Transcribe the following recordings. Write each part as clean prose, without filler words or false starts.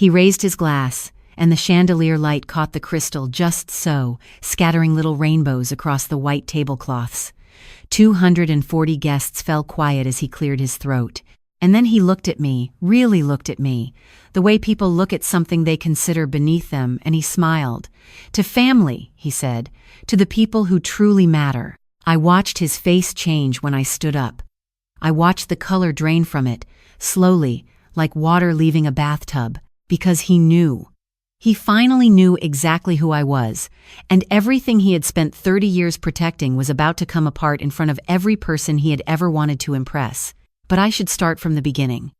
He raised his glass, and the chandelier light caught the crystal just so, scattering little rainbows across the white tablecloths. 240 guests fell quiet as he cleared his throat. And then he looked at me, really looked at me, the way people look at something they consider beneath them, and he smiled. "To family," he said, "to the people who truly matter." I watched his face change when I stood up. I watched the color drain from it, slowly, like water leaving a bathtub, because he knew. He finally knew exactly who I was, and everything he had spent 30 years protecting was about to come apart in front of every person he had ever wanted to impress. But I should start from the beginning,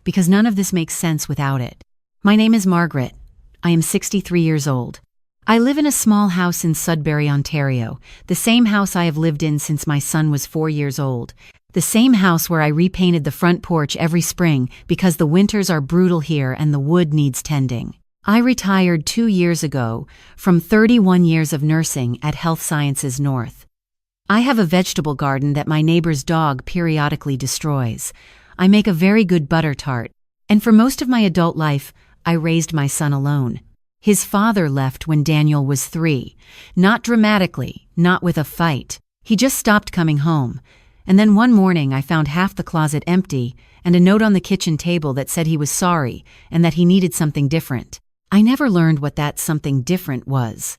because none of this makes sense without it. My name is Margaret. I am 63 years old. I live in a small house in Sudbury, Ontario, the same house I have lived in since my son was 4 years old, the same house where I repainted the front porch every spring because the winters are brutal here and the wood needs tending. I retired 2 years ago from 31 years of nursing at Health Sciences North. I have a vegetable garden that my neighbor's dog periodically destroys. I make a very good butter tart, and for most of my adult life, I raised my son alone. His father left when Daniel was 3. Not dramatically, not with a fight. He just stopped coming home. And then one morning I found half the closet empty and a note on the kitchen table that said he was sorry and that he needed something different. I never learned what that something different was.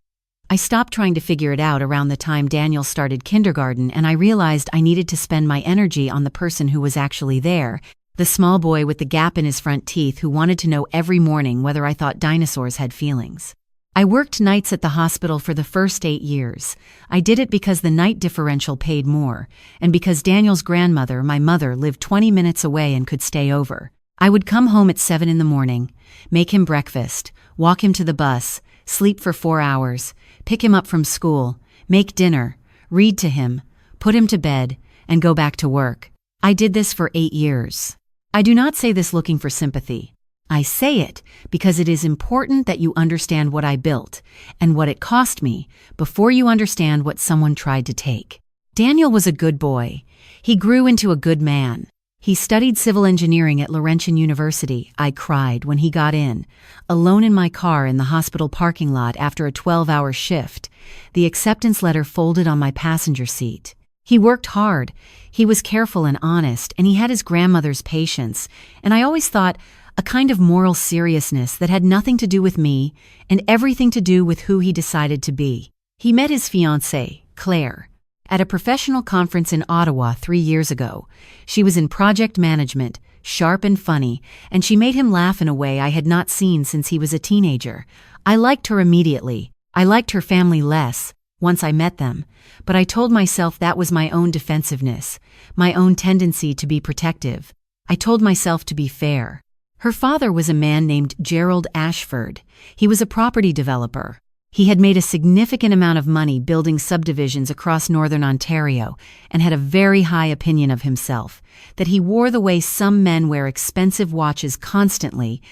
I stopped trying to figure it out around the time Daniel started kindergarten, and I realized I needed to spend my energy on the person who was actually there, the small boy with the gap in his front teeth who wanted to know every morning whether I thought dinosaurs had feelings. I worked nights at the hospital for the first 8 years. I did it because the night differential paid more, and because Daniel's grandmother, my mother, lived 20 minutes away and could stay over. I would come home at 7 in the morning, make him breakfast, walk him to the bus, sleep for 4 hours, pick him up from school, make dinner, read to him, put him to bed, and go back to work. I did this for 8 years. I do not say this looking for sympathy. I say it because it is important that you understand what I built and what it cost me before you understand what someone tried to take. Daniel was a good boy. He grew into a good man. He studied civil engineering at Laurentian University. I cried when he got in, alone in my car in the hospital parking lot after a 12-hour shift, the acceptance letter folded on my passenger seat. He worked hard, he was careful and honest, and he had his grandmother's patience, and I always thought a kind of moral seriousness that had nothing to do with me and everything to do with who he decided to be. He met his fiancée, Claire, at a professional conference in Ottawa 3 years ago. She was in project management, sharp and funny, and she made him laugh in a way I had not seen since he was a teenager. I liked her immediately. I liked her family less, once I met them, but I told myself that was my own defensiveness, my own tendency to be protective. I told myself to be fair. Her father was a man named Gerald Ashford. He was a property developer. He had made a significant amount of money building subdivisions across northern Ontario and had a very high opinion of himself, that he wore the way some men wear expensive watches constantly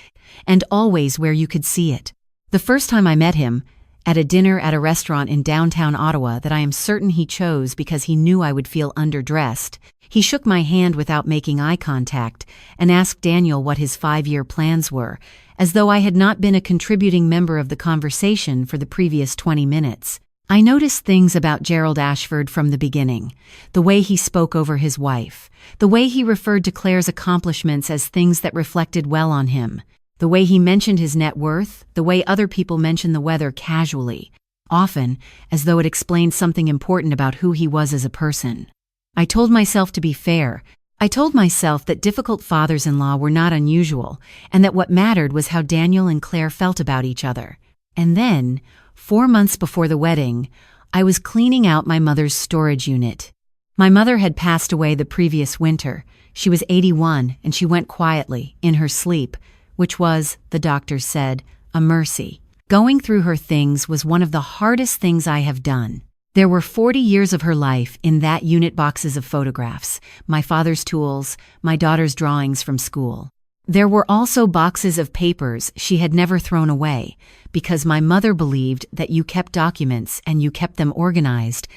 and always where you could see it. The first time I met him, at a dinner at a restaurant in downtown Ottawa that I am certain he chose because he knew I would feel underdressed, he shook my hand without making eye contact and asked Daniel what his 5-year plans were, as though I had not been a contributing member of the conversation for the previous 20 minutes. I noticed things about Gerald Ashford from the beginning, the way he spoke over his wife, the way he referred to Claire's accomplishments as things that reflected well on him, the way he mentioned his net worth, the way other people mention the weather casually, often as though it explained something important about who he was as a person. I told myself to be fair. I told myself that difficult fathers-in-law were not unusual, and that what mattered was how Daniel and Claire felt about each other. And then, 4 months before the wedding, I was cleaning out my mother's storage unit. My mother had passed away the previous winter. She was 81, and she went quietly, in her sleep, which was, the doctors said, a mercy. Going through her things was one of the hardest things I have done. There were 40 years of her life in that unit, boxes of photographs, my father's tools, my daughter's drawings from school. There were also boxes of papers she had never thrown away, because my mother believed that you kept documents and you kept them organized,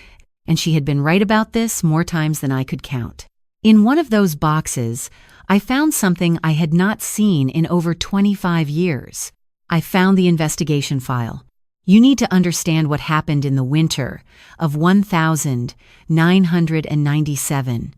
and she had been right about this more times than I could count. In one of those boxes, I found something I had not seen in over 25 years. I found the investigation file. You need to understand what happened in the winter of 1997.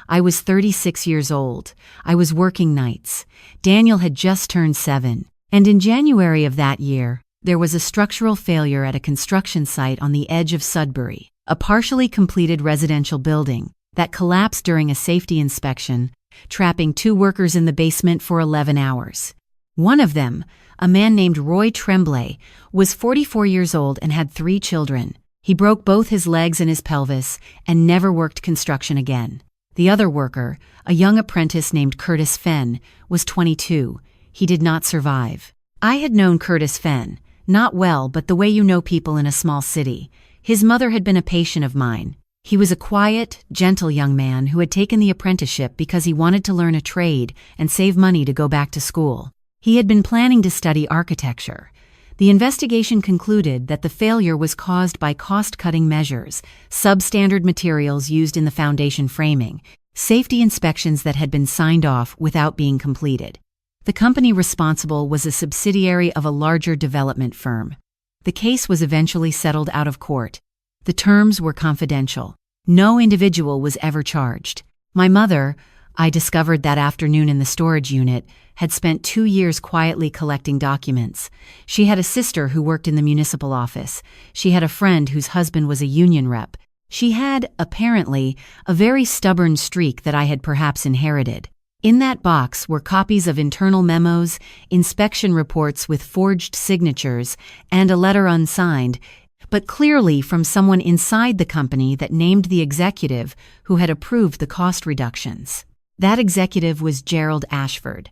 I was 36 years old. I was working nights. Daniel had just turned 7. And in January of that year, there was a structural failure at a construction site on the edge of Sudbury, a partially completed residential building that collapsed during a safety inspection, trapping 2 workers in the basement for 11 hours. One of them, a man named Roy Tremblay, was 44 years old and had 3 children. He broke both his legs and his pelvis and never worked construction again. The other worker, a young apprentice named Curtis Fenn, was 22. He did not survive. I had known Curtis Fenn, not well, but the way you know people in a small city. His mother had been a patient of mine. He was a quiet, gentle young man who had taken the apprenticeship because he wanted to learn a trade and save money to go back to school. He had been planning to study architecture. The investigation concluded that the failure was caused by cost-cutting measures, substandard materials used in the foundation framing, safety inspections that had been signed off without being completed. The company responsible was a subsidiary of a larger development firm. The case was eventually settled out of court. The terms were confidential. No individual was ever charged. My mother, I discovered that afternoon in the storage unit, had spent 2 years quietly collecting documents. She had a sister who worked in the municipal office. She had a friend whose husband was a union rep. She had, apparently, a very stubborn streak that I had perhaps inherited. In that box were copies of internal memos, inspection reports with forged signatures, and a letter unsigned, but clearly from someone inside the company that named the executive who had approved the cost reductions. That executive was Gerald Ashford.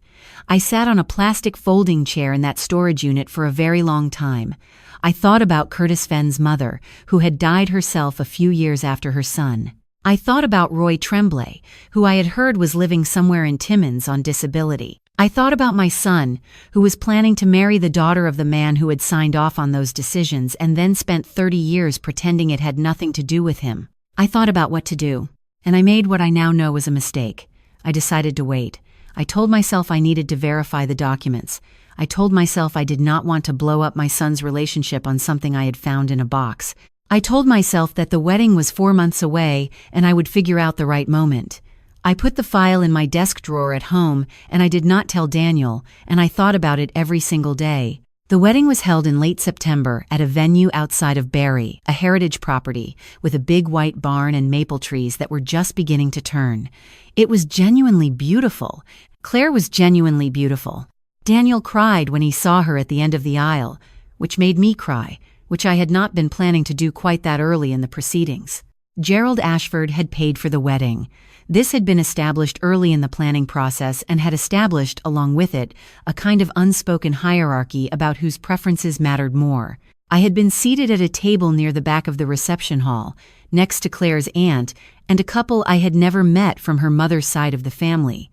I sat on a plastic folding chair in that storage unit for a very long time. I thought about Curtis Fenn's mother, who had died herself a few years after her son. I thought about Roy Tremblay, who I had heard was living somewhere in Timmins on disability. I thought about my son, who was planning to marry the daughter of the man who had signed off on those decisions and then spent 30 years pretending it had nothing to do with him. I thought about what to do, and I made what I now know was a mistake. I decided to wait. I told myself I needed to verify the documents. I told myself I did not want to blow up my son's relationship on something I had found in a box. I told myself that the wedding was 4 months away and I would figure out the right moment. I put the file in my desk drawer at home and I did not tell Daniel, and I thought about it every single day. The wedding was held in late September at a venue outside of Barrie, a heritage property, with a big white barn and maple trees that were just beginning to turn. It was genuinely beautiful. Claire was genuinely beautiful. Daniel cried when he saw her at the end of the aisle, which made me cry, which I had not been planning to do quite that early in the proceedings. Gerald Ashford had paid for the wedding. This had been established early in the planning process and had established, along with it, a kind of unspoken hierarchy about whose preferences mattered more. I had been seated at a table near the back of the reception hall, next to Claire's aunt and a couple I had never met from her mother's side of the family.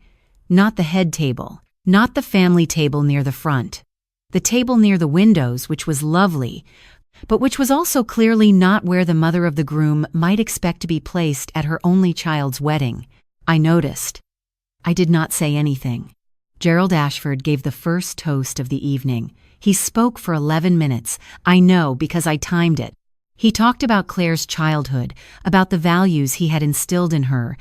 Not the head table, not the family table near the front. The table near the windows, which was lovely, but which was also clearly not where the mother of the groom might expect to be placed at her only child's wedding. I noticed. I did not say anything. Gerald Ashford gave the first toast of the evening. He spoke for 11 minutes. I know because I timed it. He talked about Claire's childhood, about the values he had instilled in her,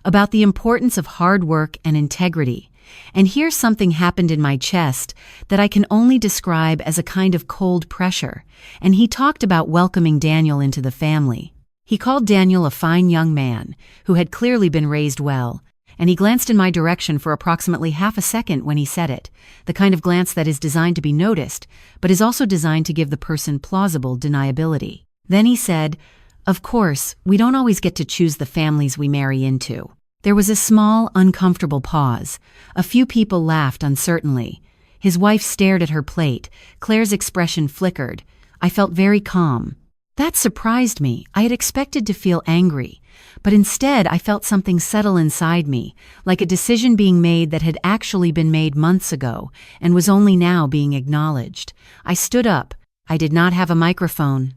about the importance of hard work and integrity. And here something happened in my chest that I can only describe as a kind of cold pressure, and he talked about welcoming Daniel into the family. He called Daniel a fine young man, who had clearly been raised well, and he glanced in my direction for approximately half a second when he said it, the kind of glance that is designed to be noticed, but is also designed to give the person plausible deniability. Then he said, "Of course, we don't always get to choose the families we marry into." There was a small, uncomfortable pause. A few people laughed uncertainly. His wife stared at her plate. Claire's expression flickered. I felt very calm. That surprised me. I had expected to feel angry, but instead I felt something settle inside me, like a decision being made that had actually been made months ago and was only now being acknowledged. I stood up. I did not have a microphone.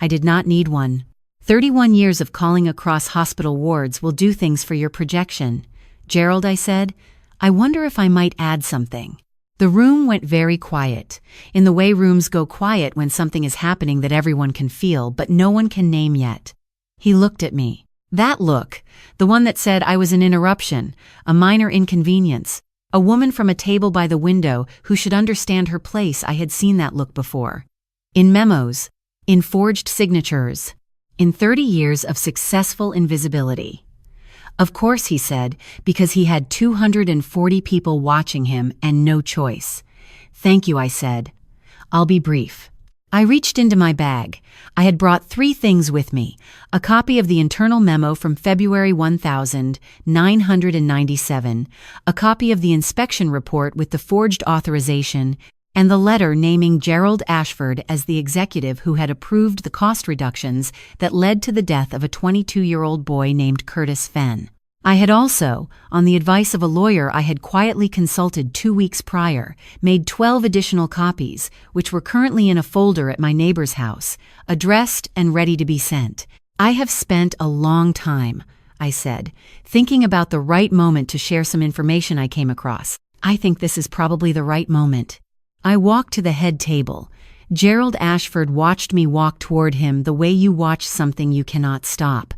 I did not need one. 31 years of calling across hospital wards will do things for your projection. Gerald, I said, I wonder if I might add something. The room went very quiet, in the way rooms go quiet when something is happening that everyone can feel but no one can name yet. He looked at me. That look, the one that said I was an interruption, a minor inconvenience, a woman from a table by the window who should understand her place. I had seen that look before. In memos, in forged signatures, in 30 years of successful invisibility. Of course, he said, because he had 240 people watching him and no choice. Thank you, I said. I'll be brief. I reached into my bag. I had brought 3 things with me: a copy of the internal memo from February 1997, a copy of the inspection report with the forged authorization, and the letter naming Gerald Ashford as the executive who had approved the cost reductions that led to the death of a 22-year-old boy named Curtis Fenn. I had also, on the advice of a lawyer I had quietly consulted 2 weeks prior, made 12 additional copies, which were currently in a folder at my neighbor's house, addressed and ready to be sent. I have spent a long time, I said, thinking about the right moment to share some information I came across. I think this is probably the right moment. I walked to the head table. Gerald Ashford watched me walk toward him the way you watch something you cannot stop.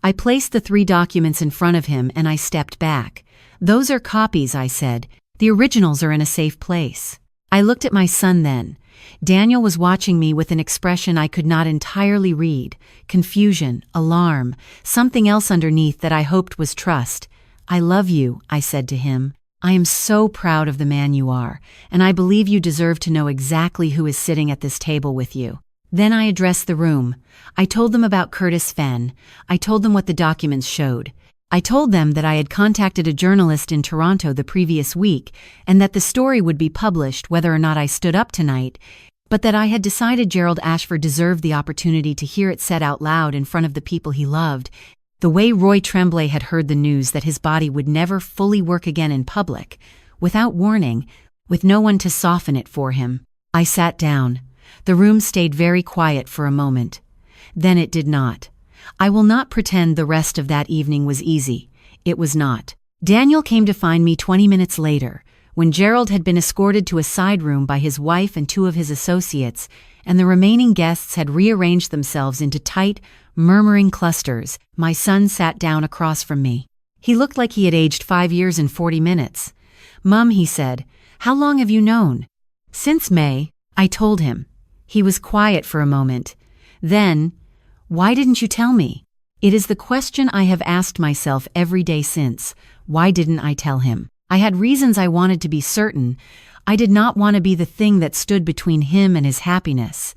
I placed the 3 documents in front of him and I stepped back. Those are copies, I said. The originals are in a safe place. I looked at my son then. Daniel was watching me with an expression I could not entirely read. Confusion, alarm, something else underneath that I hoped was trust. I love you, I said to him. I am so proud of the man you are, and I believe you deserve to know exactly who is sitting at this table with you. Then I addressed the room. I told them about Curtis Fenn. I told them what the documents showed. I told them that I had contacted a journalist in Toronto the previous week and that the story would be published whether or not I stood up tonight, but that I had decided Gerald Ashford deserved the opportunity to hear it said out loud in front of the people he loved, the way Roy Tremblay had heard the news that his body would never fully work again in public, without warning, with no one to soften it for him. I sat down. The room stayed very quiet for a moment. Then it did not. I will not pretend the rest of that evening was easy. It was not. Daniel came to find me 20 minutes later, when Gerald had been escorted to a side room by his wife and 2 of his associates, and the remaining guests had rearranged themselves into tight, murmuring clusters. My son sat down across from me. He looked like he had aged 5 years and 40 minutes. "Mum," he said, "how long have you known?" "Since May," I told him. He was quiet for a moment. Then, "Why didn't you tell me?" It is the question I have asked myself every day since. Why didn't I tell him? I had reasons I wanted to be certain. I did not want to be the thing that stood between him and his happiness.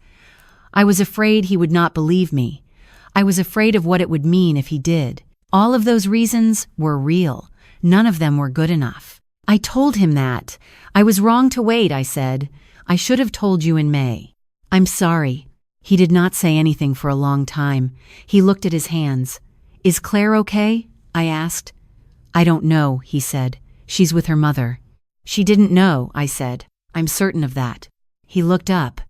I was afraid he would not believe me. I was afraid of what it would mean if he did. All of those reasons were real. None of them were good enough. I told him that. I was wrong to wait, I said. I should have told you in May. I'm sorry. He did not say anything for a long time. He looked at his hands. Is Claire okay? I asked. I don't know, he said. She's with her mother. She didn't know, I said. I'm certain of that. He looked up.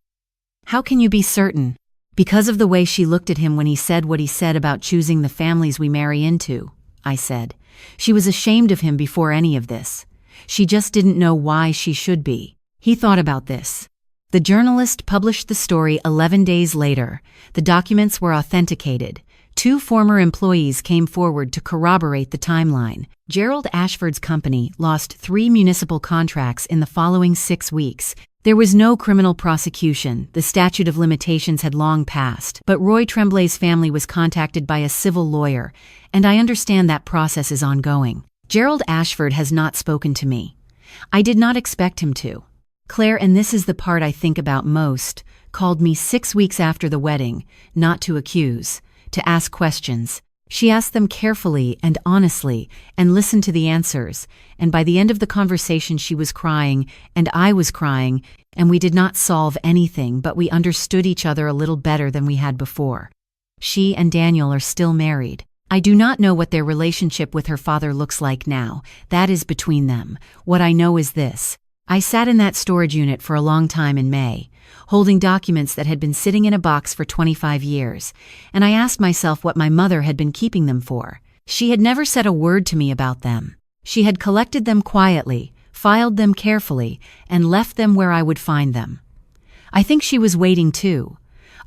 How can you be certain? Because of the way she looked at him when he said what he said about choosing the families we marry into, I said. She was ashamed of him before any of this. She just didn't know why she should be. He thought about this. The journalist published the story 11 days later. The documents were authenticated. 2 former employees came forward to corroborate the timeline. Gerald Ashford's company lost 3 municipal contracts in the following 6 weeks. There was no criminal prosecution. The statute of limitations had long passed, but Roy Tremblay's family was contacted by a civil lawyer, and I understand that process is ongoing. Gerald Ashford has not spoken to me. I did not expect him to. Claire, and this is the part I think about most, called me 6 weeks after the wedding, not to accuse, to ask questions. She asked them carefully and honestly and listened to the answers, and by the end of the conversation she was crying, and I was crying, and we did not solve anything, but we understood each other a little better than we had before. She and Daniel are still married. I do not know what their relationship with her father looks like now. That is between them. What I know is this. I sat in that storage unit for a long time in May, holding documents that had been sitting in a box for 25 years, and I asked myself what my mother had been keeping them for. She had never said a word to me about them. She had collected them quietly, filed them carefully, and left them where I would find them. I think she was waiting too.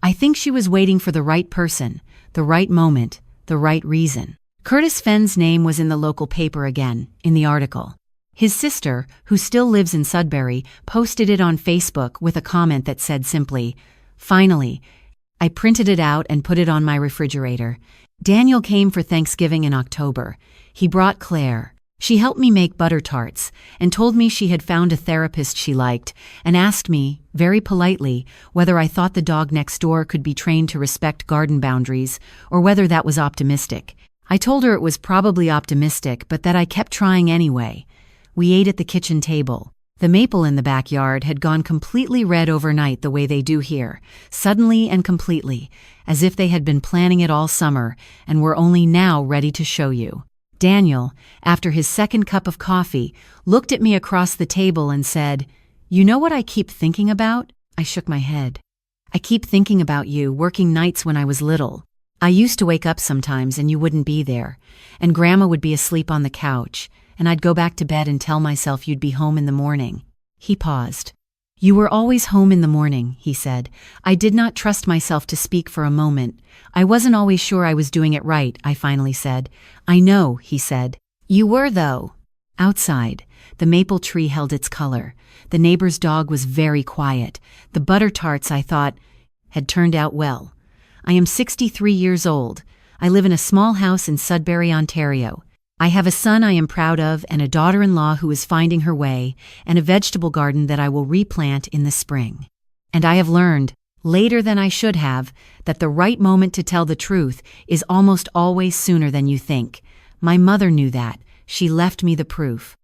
I think she was waiting for the right person, the right moment, the right reason. Curtis Fenn's name was in the local paper again, in the article. His sister, who still lives in Sudbury, posted it on Facebook with a comment that said simply, "Finally." I printed it out and put it on my refrigerator. Daniel came for Thanksgiving in October. He brought Claire. She helped me make butter tarts and told me she had found a therapist she liked and asked me, very politely, whether I thought the dog next door could be trained to respect garden boundaries or whether that was optimistic. I told her it was probably optimistic, but that I kept trying anyway. We ate at the kitchen table. The maple in the backyard had gone completely red overnight the way they do here, suddenly and completely, as if they had been planning it all summer and were only now ready to show you. Daniel, after his second cup of coffee, looked at me across the table and said, "You know what I keep thinking about?" I shook my head. "I keep thinking about you working nights when I was little. I used to wake up sometimes and you wouldn't be there, and Grandma would be asleep on the couch, and I'd go back to bed and tell myself you'd be home in the morning." He paused. "You were always home in the morning," he said. I did not trust myself to speak for a moment. "I wasn't always sure I was doing it right," I finally said. "I know," he said. "You were, though." Outside, the maple tree held its color. The neighbor's dog was very quiet. The butter tarts, I thought, had turned out well. I am 63 years old. I live in a small house in Sudbury, Ontario. I have a son I am proud of and a daughter-in-law who is finding her way, and a vegetable garden that I will replant in the spring. And I have learned, later than I should have, that the right moment to tell the truth is almost always sooner than you think. My mother knew that. She left me the proof.